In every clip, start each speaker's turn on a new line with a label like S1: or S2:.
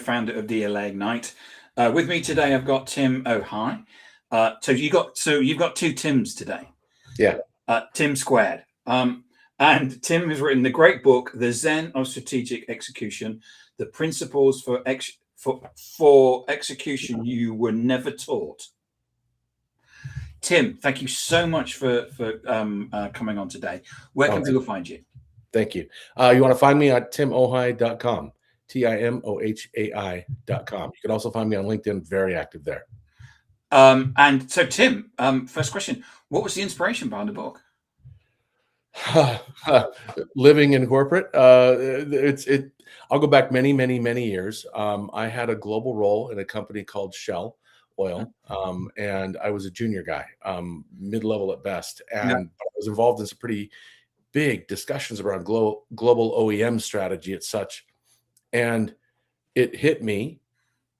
S1: co-founder of DLA Ignite. With me today, I've got Tim Ohai. So you've got two Tims today.
S2: Yeah.
S1: Tim squared. And Tim has written the great book, The Zen of Strategic Execution: The Principles for Execution You Were Never Taught. Tim, thank you so much for coming on today. Where can people find you?
S2: Thank you. You want to find me at timohai.com, TIMOHAI.com. You can also find me on LinkedIn, very active there.
S1: And so, Tim, first question, what was the inspiration behind the book?
S2: Living in corporate. I'll go back many years. I had a global role in a company called Shell Oil, and I was a junior guy, mid-level at best, and I was involved in some pretty big discussions around global OEM strategy at such, and it hit me.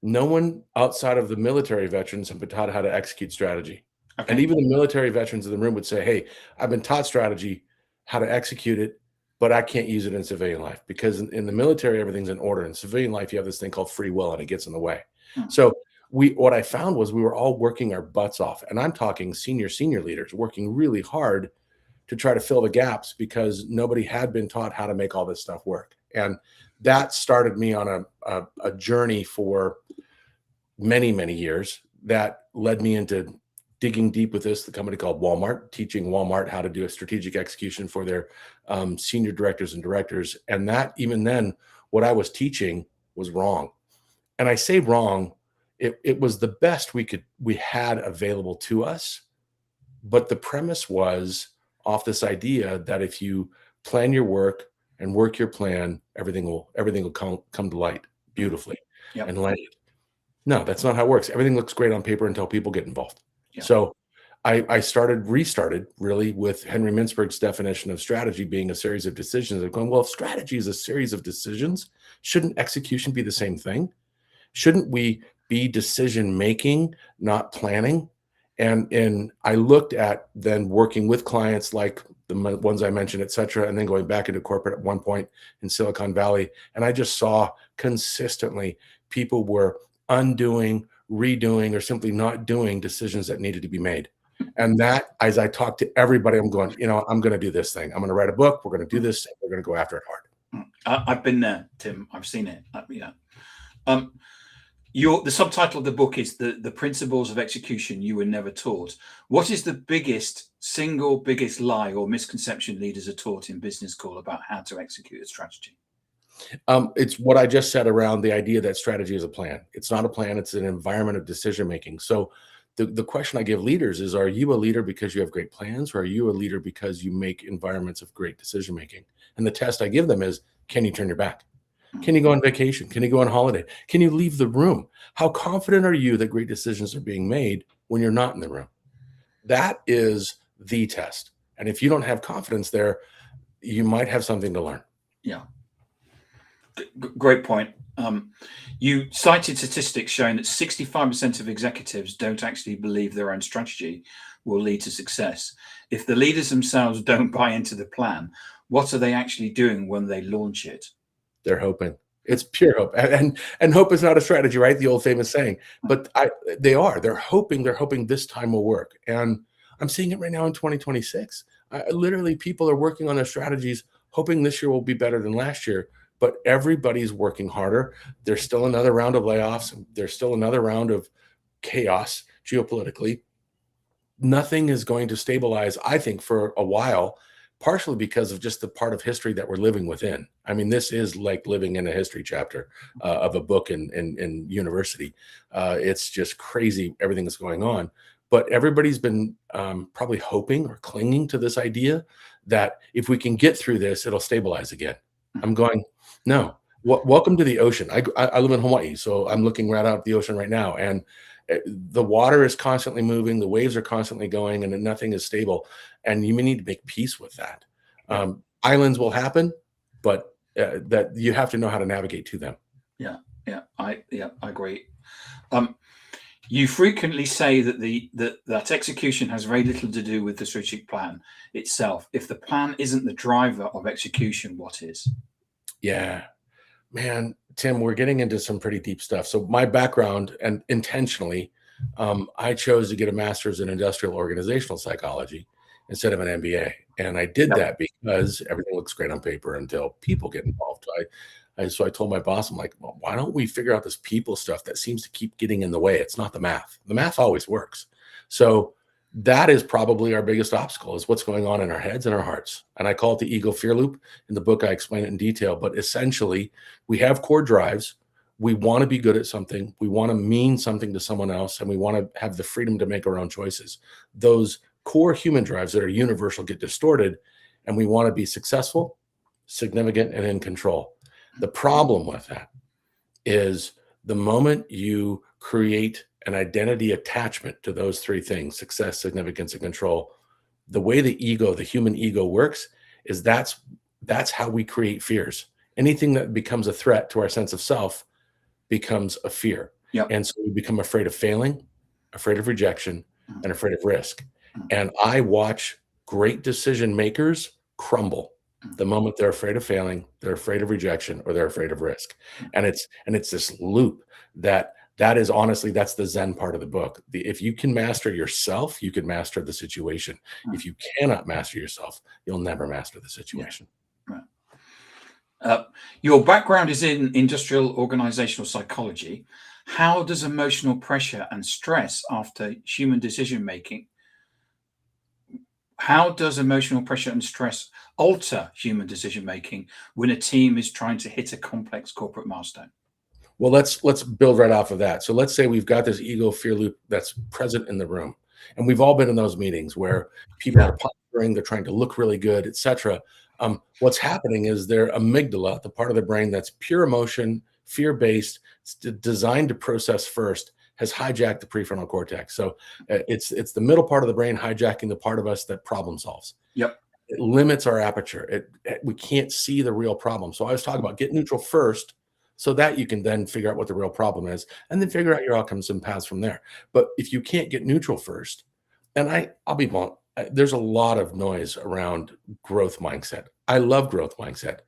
S2: No one outside of the military veterans have been taught how to execute strategy. Okay. And even the military veterans in the room would say, hey, I've been taught strategy, how to execute it, but I can't use it in civilian life, because in the military, everything's in order. In civilian life, you have this thing called free will, and it gets in the way. So what I found was we were all working our butts off, and I'm talking senior leaders working really hard to try to fill the gaps, because nobody had been taught how to make all this stuff work. And that started me on a journey for many years that led me into digging deep with this, the company called Walmart, teaching Walmart how to do a strategic execution for their senior directors and directors. And that, even then, what I was teaching was wrong. And I say wrong, it was the best we had available to us. But the premise was off this idea that if you plan your work and work your plan, everything will come to light beautifully and land. No, that's not how it works. Everything looks great on paper until people get involved. So I restarted really with Henry Mintzberg's definition of strategy being a series of decisions. I'm going, well, if strategy is a series of decisions, shouldn't execution be the same thing? Shouldn't we be decision making, not planning? And I looked at then working with clients like the ones I mentioned, et cetera, and then going back into corporate at one point in Silicon Valley. And I just saw consistently people were undoing, redoing, or simply not doing decisions that needed to be made. And that, as I talk to everybody, I'm going, I'm going to do this thing. I'm going to write a book. We're going to do this. And we're going to go after it hard.
S1: I've been there, Tim. I've seen it. The subtitle of the book is the Principles of Execution You Were Never Taught. What is the single biggest lie or misconception leaders are taught in business school about how to execute a strategy?
S2: It's what I just said around the idea that strategy is a plan. It's not a plan. It's an environment of decision making. So the question I give leaders is, are you a leader because you have great plans, or are you a leader because you make environments of great decision making? And the test I give them is, can you turn your back? Can you go on vacation? Can you go on holiday? Can you leave the room? How confident are you that great decisions are being made when you're not in the room? That is the test. And if you don't have confidence there, you might have something to learn.
S1: Yeah. Great point. You cited statistics showing that 65% of executives don't actually believe their own strategy will lead to success. If the leaders themselves don't buy into the plan, what are they actually doing when they launch it?
S2: They're hoping. It's pure hope. And hope is not a strategy, right? The old famous saying. But they're hoping this time will work. And I'm seeing it right now in 2026. Literally, people are working on their strategies, hoping this year will be better than last year. But everybody's working harder. There's still another round of layoffs. There's still another round of chaos geopolitically. Nothing is going to stabilize, I think, for a while, partially because of just the part of history that we're living within. I mean, this is like living in a history chapter of a book in university. It's just crazy, everything that's going on. But everybody's been probably hoping or clinging to this idea that if we can get through this, it'll stabilize again. I'm going, no. Welcome to the ocean. I live in Hawaii, so I'm looking right out at the ocean right now, and the water is constantly moving, the waves are constantly going, and nothing is stable. And you may need to make peace with that. Islands will happen, but that you have to know how to navigate to them.
S1: I agree. You frequently say that that execution has very little to do with the strategic plan itself. If the plan isn't the driver of execution, what is?
S2: Yeah, Man, Tim, we're getting into some pretty deep stuff. So my background, and intentionally, I chose to get a master's in industrial organizational psychology instead of an MBA. And I did
S1: Yep.
S2: that because everything looks great on paper until people get involved. So I told my boss, I'm like, well, why don't we figure out this people stuff that seems to keep getting in the way? It's not the math. The math always works. So that is probably our biggest obstacle, is what's going on in our heads and our hearts. And I call it the ego fear loop. In the book, I explain it in detail, but essentially we have core drives. We want to be good at something. We want to mean something to someone else, and we want to have the freedom to make our own choices. Those core human drives that are universal get distorted, and we want to be successful, significant, and in control. The problem with that is the moment you create an identity attachment to those three things: success, significance, and control, the way the ego, the human ego, works is that's how we create fears. Anything that becomes a threat to our sense of self becomes a fear.
S1: Yep.
S2: And so we become afraid of failing, afraid of rejection, and afraid of risk. And I watch great decision makers crumble the moment they're afraid of failing, they're afraid of rejection, or they're afraid of risk. And it's this loop that is honestly, that's the Zen part of the book. If you can master yourself, you can master the situation. If you cannot master yourself, you'll never master the situation.
S1: Right. Your background is in industrial organizational psychology. How does emotional pressure and stress after human decision making? How does emotional pressure and stress alter human decision making when a team is trying to hit a complex corporate milestone?
S2: Well, let's build right off of that. So let's say we've got this ego fear loop that's present in the room, and we've all been in those meetings where people are posturing, they're trying to look really good, etc. What's happening is their amygdala, the part of the brain that's pure emotion, fear-based, designed to process first, has hijacked the prefrontal cortex. So it's the middle part of the brain hijacking the part of us that problem solves.
S1: Yep.
S2: It limits our aperture. We can't see the real problem. So I was talking about get neutral first, so that you can then figure out what the real problem is, and then figure out your outcomes and paths from there. But if you can't get neutral first, and I'll be blunt, there's a lot of noise around growth mindset. I love growth mindset.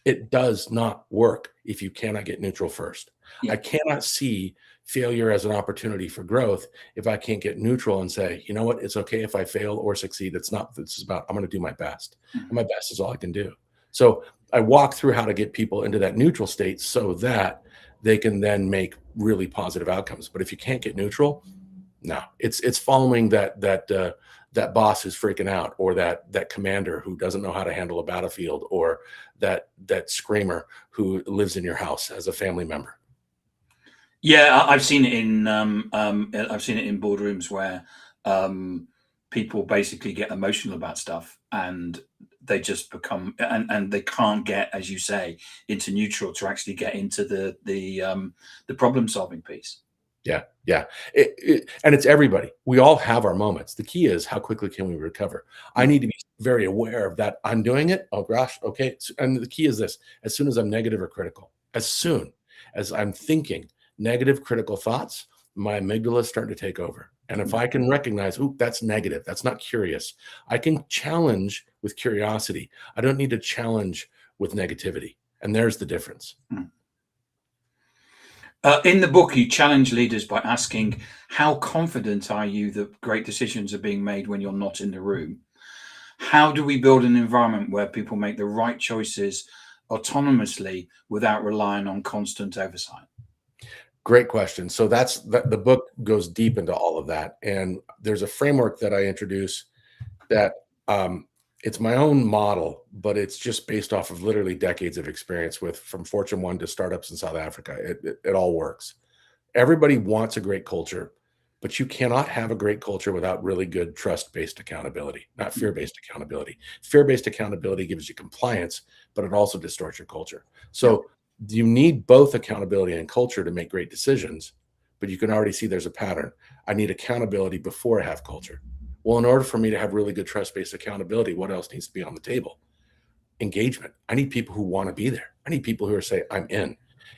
S2: It does not work if you cannot get neutral first.
S1: Yeah.
S2: I cannot see failure as an opportunity for growth if I can't get neutral and say, you know what, it's okay if I fail or succeed. It's not, this is about, I'm going to do my best. And my best is all I can do. So I walk through how to get people into that neutral state so that they can then make really positive outcomes. But if you can't get neutral, no, it's following that boss who's freaking out, or that commander who doesn't know how to handle a battlefield, or that screamer who lives in your house as a family member.
S1: Yeah, I've seen it in boardrooms where people basically get emotional about stuff, and they just become and they can't get, as you say, into neutral to actually get into the problem solving piece.
S2: Yeah. And it's everybody. We all have our moments. The key is how quickly can we recover? I need to be very aware of that. I'm doing it. Oh gosh. Okay. And the key is this: as soon as I'm negative or critical, as soon as I'm thinking negative, critical thoughts, my amygdala is starting to take over. And if I can recognize, ooh, that's negative, that's not curious, I can challenge with curiosity. I don't need to challenge with negativity. And there's the difference.
S1: In the book, you challenge leaders by asking, how confident are you that great decisions are being made when you're not in the room? How do we build an environment where people make the right choices autonomously without relying on constant oversight?
S2: Great question. So the book goes deep into all of that. And there's a framework that I introduce that it's my own model, but it's just based off of literally decades of experience from Fortune 1 to startups in South Africa. It all works. Everybody wants a great culture, but you cannot have a great culture without really good trust-based accountability, not fear-based accountability. Fear-based accountability gives you compliance, but it also distorts your culture. So you need both accountability and culture to make great decisions, but you can already see there's a pattern. I need accountability before I have culture. Well, in order for me to have really good trust-based accountability, what else needs to be on the table? Engagement. I need people who want to be there. I need people who are saying, I'm in.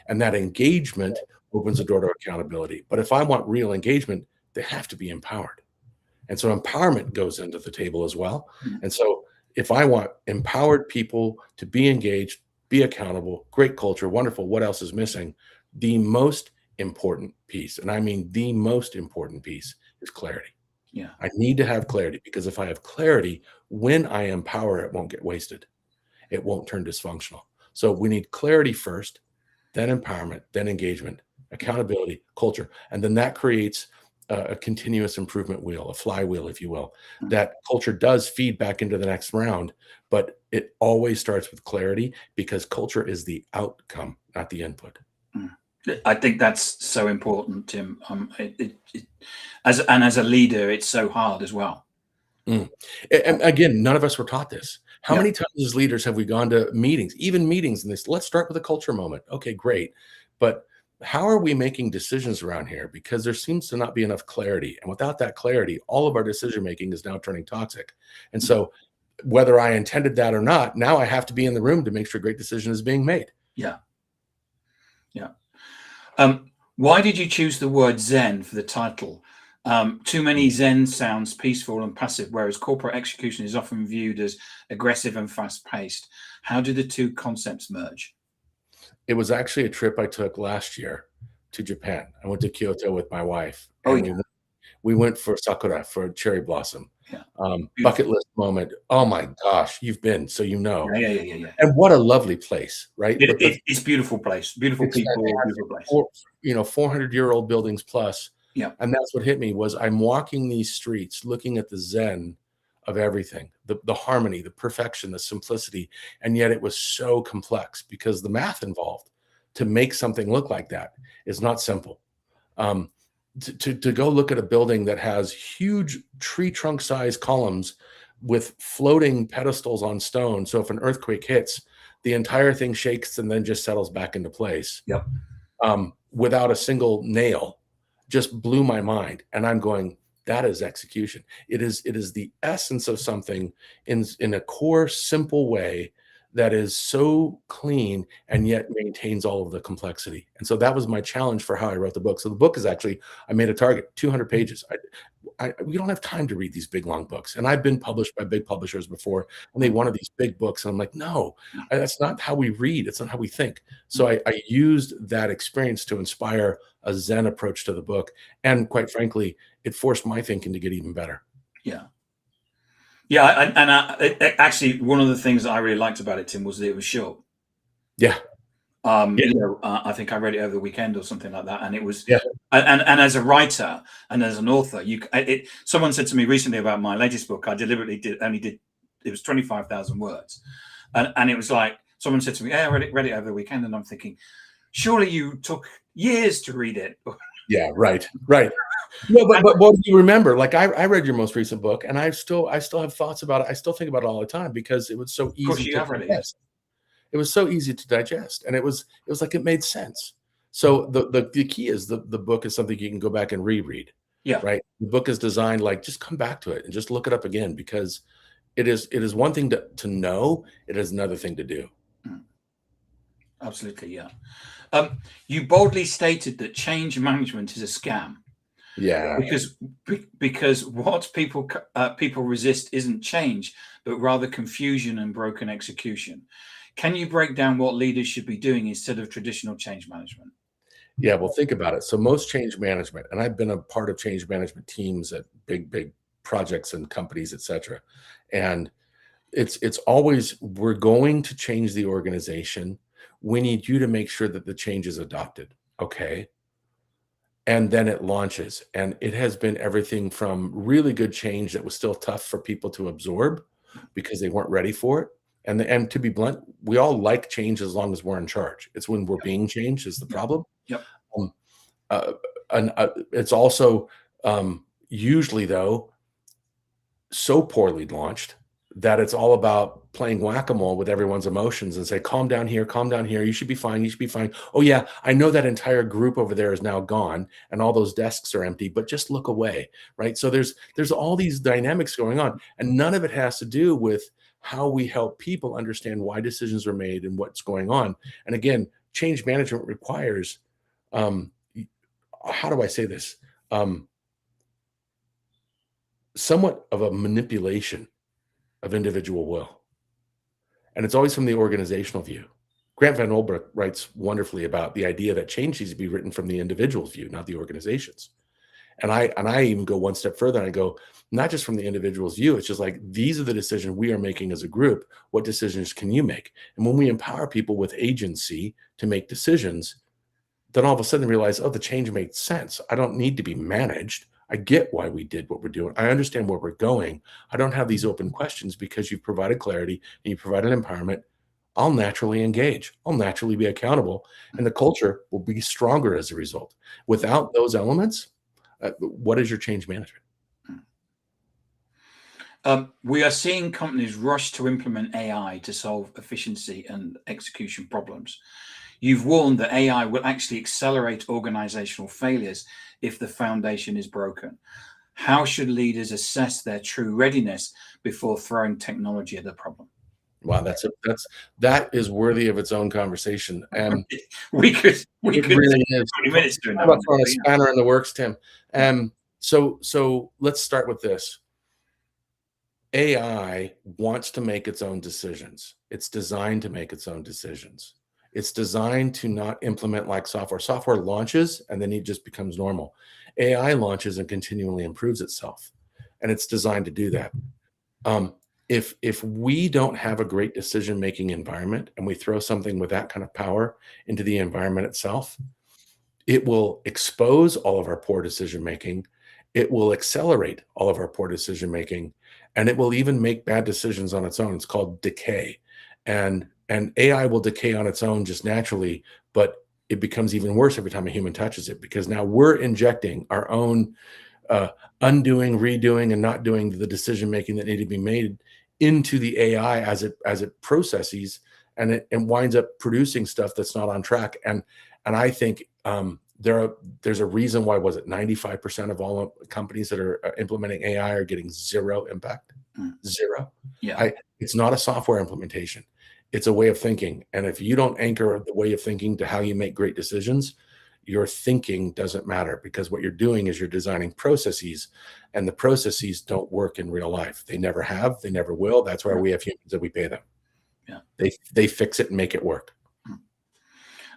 S2: And that engagement opens the door to accountability. But if I want real engagement, they have to be empowered. And so empowerment goes into the table as well. And so if I want empowered people to be engaged, be accountable, great culture, wonderful. What else is missing? The most important piece, and I mean the most important piece, is clarity.
S1: Yeah.
S2: I need to have clarity, because if I have clarity, when I empower, it won't get wasted. It won't turn dysfunctional. So we need clarity first, then empowerment, then engagement, accountability, culture. And then that creates a continuous improvement wheel, a flywheel, if you will. That culture does feed back into the next round, but it always starts with clarity, because culture is the outcome, not the input.
S1: I think that's so important, Tim. As a leader, it's so hard as well.
S2: And again, none of us were taught this. How
S1: Yeah.
S2: many times as leaders have we gone to meetings, even meetings, and this, let's start with a culture moment. Okay, great. But how are we making decisions around here? Because there seems to not be enough clarity. And without that clarity, all of our decision making is now turning toxic. And so whether I intended that or not, now I have to be in the room to make sure a great decision is being made.
S1: Yeah. Yeah. Why did you choose the word Zen for the title? Too many Zen sounds peaceful and passive, whereas corporate execution is often viewed as aggressive and fast-paced. How do the two concepts merge?
S2: It was actually a trip I took last year to Japan. I went to Kyoto with my wife,
S1: Oh,
S2: and
S1: yeah.
S2: we went for sakura, for cherry blossom.
S1: Yeah.
S2: Bucket list moment. Oh my gosh, you've been, so you know.
S1: Yeah.
S2: And what a lovely place, right?
S1: It's beautiful place, beautiful
S2: It's
S1: people,
S2: fantastic.
S1: beautiful place.
S2: 400-year-old buildings plus.
S1: Yeah.
S2: And that's what hit me, was I'm walking these streets looking at the Zen of everything, the harmony, the perfection, the simplicity. And yet it was so complex, because the math involved to make something look like that is not simple. To go look at a building that has huge tree trunk size columns with floating pedestals on stone. So if an earthquake hits, the entire thing shakes and then just settles back into place.
S1: Yep.
S2: Without a single nail, just blew my mind. And I'm going, that is execution. It is the essence of something in a core, simple way that is so clean and yet maintains all of the complexity. And so that was my challenge for how I wrote the book. So the book is actually, I made a target, 200 pages. We don't have time to read these big, long books. And I've been published by big publishers before, and they wanted these big books. And I'm like, no, that's not how we read. It's not how we think. So I used that experience to inspire a Zen approach to the book. And quite frankly, it forced my thinking to get even better.
S1: Yeah. Yeah. Actually, one of the things that I really liked about it, Tim, was that it was short.
S2: Yeah.
S1: I think I read it over the weekend or something like that, and it was.
S2: Yeah.
S1: And as a writer and as an author, someone said to me recently about my latest book, I deliberately did it was 25,000 words, and it was like someone said to me, "Hey, I read it over the weekend," and I'm thinking, surely you took years to read it.
S2: Yeah, right. No, but what do you remember? Like I read your most recent book, and I still have thoughts about it. I still think about it all the time, because it was so easy to digest. It was so easy to digest, and it was like it made sense. So the key is the book is something you can go back and reread.
S1: Yeah.
S2: Right. The book is designed, like, just come back to it and just look it up again, because it is one thing to know, it is another thing to do.
S1: Absolutely, yeah. You boldly stated that change management is a scam.
S2: Yeah.
S1: Because what people resist isn't change, but rather confusion and broken execution. Can you break down what leaders should be doing instead of traditional change management?
S2: Yeah, well, think about it. So most change management, and I've been a part of change management teams at big projects and companies, et cetera. And it's always, we're going to change the organization. We need you to make sure that the change is adopted. Okay. And then it launches. And it has been everything from really good change that was still tough for people to absorb because they weren't ready for it. And to be blunt, we all like change as long as we're in charge. It's when we're being changed is the problem.
S1: Yep.
S2: It's also usually, though, so poorly launched that it's all about playing whack-a-mole with everyone's emotions and say, calm down here, you should be fine, oh yeah, I know that entire group over there is now gone and all those desks are empty, but just look away, right? So there's all these dynamics going on, and none of it has to do with how we help people understand why decisions are made and what's going on. And again, change management requires, how do I say this? Somewhat of a manipulation of individual will. And it's always from the organizational view. Grant Van Olbrecht writes wonderfully about the idea that change needs to be written from the individual's view, not the organization's. And I even go one step further and I go, not just from the individual's view, it's just like, these are the decisions we are making as a group. What decisions can you make? And when we empower people with agency to make decisions, then all of a sudden realize, oh, the change makes sense. I don't need to be managed. I get why we did what we're doing. I understand where we're going. I don't have these open questions because you've provided clarity and you provided empowerment. I'll naturally engage. I'll naturally be accountable. And the culture will be stronger as a result. Without those elements, what is your change management?
S1: We are seeing companies rush to implement AI to solve efficiency and execution problems. You've warned that AI will actually accelerate organizational failures if the foundation is broken. How should leaders assess their true readiness before throwing technology at the problem?
S2: Wow, that is worthy of its own conversation. And
S1: we could
S2: it really is.
S1: 20 minutes doing
S2: How
S1: that.
S2: about throwing a spanner in the works, Tim? So let's start with this. AI wants to make its own decisions. It's designed to make its own decisions. It's designed to not implement like software. Software launches and then it just becomes normal. AI launches and continually improves itself. And it's designed to do that. If we don't have a great decision-making environment and we throw something with that kind of power into the environment itself, it will expose all of our poor decision-making. It will accelerate all of our poor decision-making, and it will even make bad decisions on its own. It's called decay. And AI will decay on its own just naturally, but it becomes even worse every time a human touches it, because now we're injecting our own undoing, redoing, and not doing the decision-making that need to be made into the AI as it processes, and it winds up producing stuff that's not on track. And I think there's a reason why, was it 95% of all companies that are implementing AI are getting zero impact? Zero.
S1: Yeah.
S2: It's not a software implementation. It's a way of thinking. And if you don't anchor the way of thinking to how you make great decisions, your thinking doesn't matter, because what you're doing is you're designing processes, and the processes don't work in real life. They never have, they never will. That's why we have humans that we pay them.
S1: Yeah.
S2: They fix it and make it work.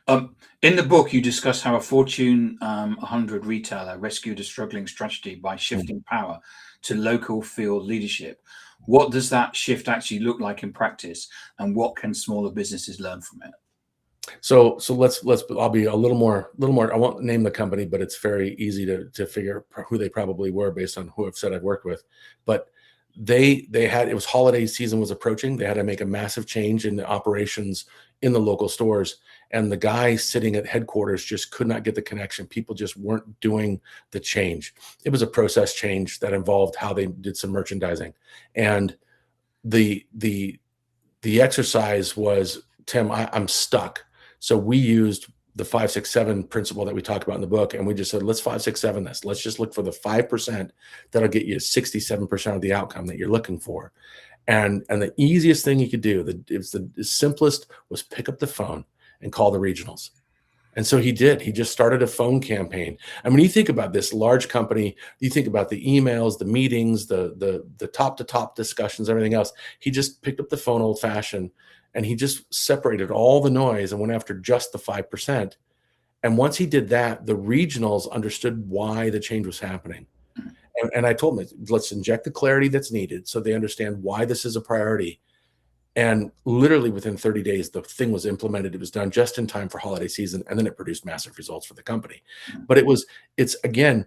S1: In the book, you discuss how a Fortune 100 retailer rescued a struggling strategy by shifting power to local field leadership. What does that shift actually look like in practice, and what can smaller businesses learn from it?
S2: So I'll be a little more. I won't name the company, but it's very easy to figure who they probably were based on who I've said I've worked with. But they had, it was holiday season was approaching. They had to make a massive change in the operations in the local stores, and the guy sitting at headquarters just could not get the connection. People just weren't doing the change. It was a process change that involved how they did some merchandising, and the exercise was, Tim, I'm stuck. So we used the 5, 6, 7 principle that we talk about in the book, and we just said, let's 5, 6, 7 this. Let's just look for the 5% that'll get you 67% of the outcome that you're looking for. And the easiest thing you could do, the simplest, was pick up the phone and call the regionals. And so he did. He just started a phone campaign. I mean, you think about this large company, you think about the emails, the meetings, the top-to-top discussions, everything else. He just picked up the phone old-fashioned, and he just separated all the noise and went after just the 5%. And once he did that, the regionals understood why the change was happening. And I told them, let's inject the clarity that's needed so they understand why this is a priority. And literally within 30 days, the thing was implemented. It was done just in time for holiday season, and then it produced massive results for the company. But it's again,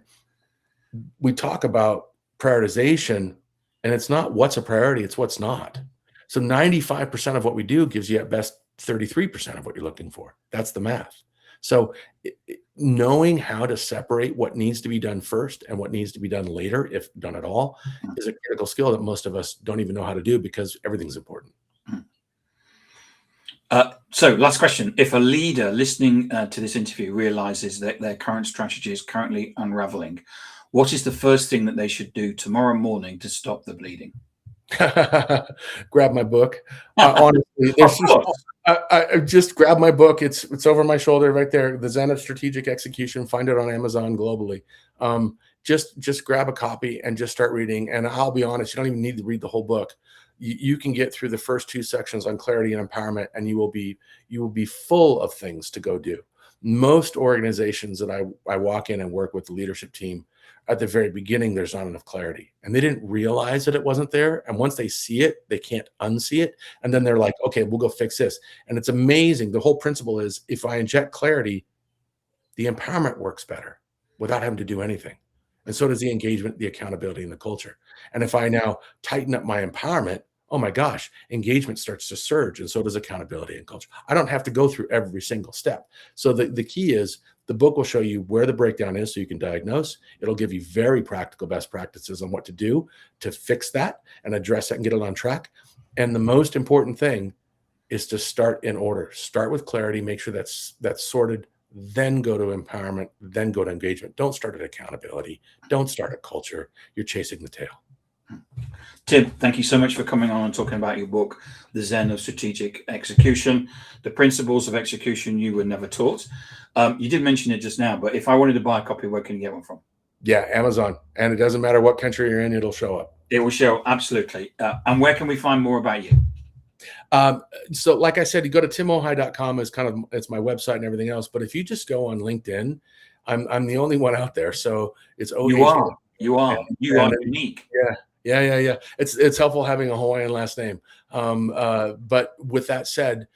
S2: we talk about prioritization, and it's not what's a priority, it's what's not. So 95% of what we do gives you at best 33% of what you're looking for. That's the math. So knowing how to separate what needs to be done first and what needs to be done later, if done at all, is a critical skill that most of us don't even know how to do, because everything's important.
S1: So last question. If a leader listening to this interview realizes that their current strategy is currently unraveling, what is the first thing that they should do tomorrow morning to stop the bleeding?
S2: Grab my book. Honestly, I just grab my book. It's over my shoulder right there. The Zen of Strategic Execution. Find it on Amazon globally. Just grab a copy and just start reading. And I'll be honest, you don't even need to read the whole book. you can get through the first 2 sections on clarity and empowerment, and you will be full of things to go do. Most organizations that I walk in and work with the leadership team, at the very beginning, there's not enough clarity, and they didn't realize that it wasn't there. And once they see it, they can't unsee it. And then they're like, okay, we'll go fix this. And it's amazing. The whole principle is, if I inject clarity, the empowerment works better without having to do anything. And so does the engagement, the accountability, and the culture. And if I now tighten up my empowerment, oh my gosh, engagement starts to surge, and so does accountability and culture. I don't have to go through every single step. So the key is, the book will show you where the breakdown is so you can diagnose. It'll give you very practical best practices on what to do to fix that and address that and get it on track. And the most important thing is to start in order. Start with clarity, make sure that's sorted, then go to empowerment, then go to engagement. Don't start at accountability. Don't start at culture. You're chasing the tail.
S1: Tim, thank you so much for coming on and talking about your book, The Zen of Strategic Execution, the principles of execution you were never taught. You did mention it just now, but if I wanted to buy a copy, where can you get one from?
S2: Yeah, Amazon. And it doesn't matter what country you're in, it'll show up.
S1: It will show, absolutely. And where can we find more about you?
S2: So like I said, you go to timohai.com is it's my website and everything else. But if you just go on LinkedIn, I'm the only one out there. So it's
S1: you are unique.
S2: Yeah. It's helpful having a Hawaiian last name. But with that said,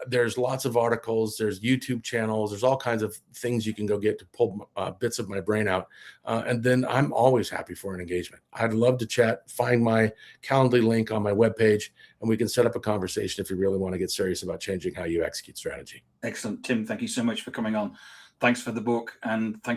S2: there's lots of articles, there's YouTube channels, there's all kinds of things you can go get to pull bits of my brain out. And then I'm always happy for an engagement. I'd love to chat. Find my Calendly link on my webpage, and we can set up a conversation if you really want to get serious about changing how you execute strategy.
S1: Excellent. Tim, thank you so much for coming on. Thanks for the book, and thank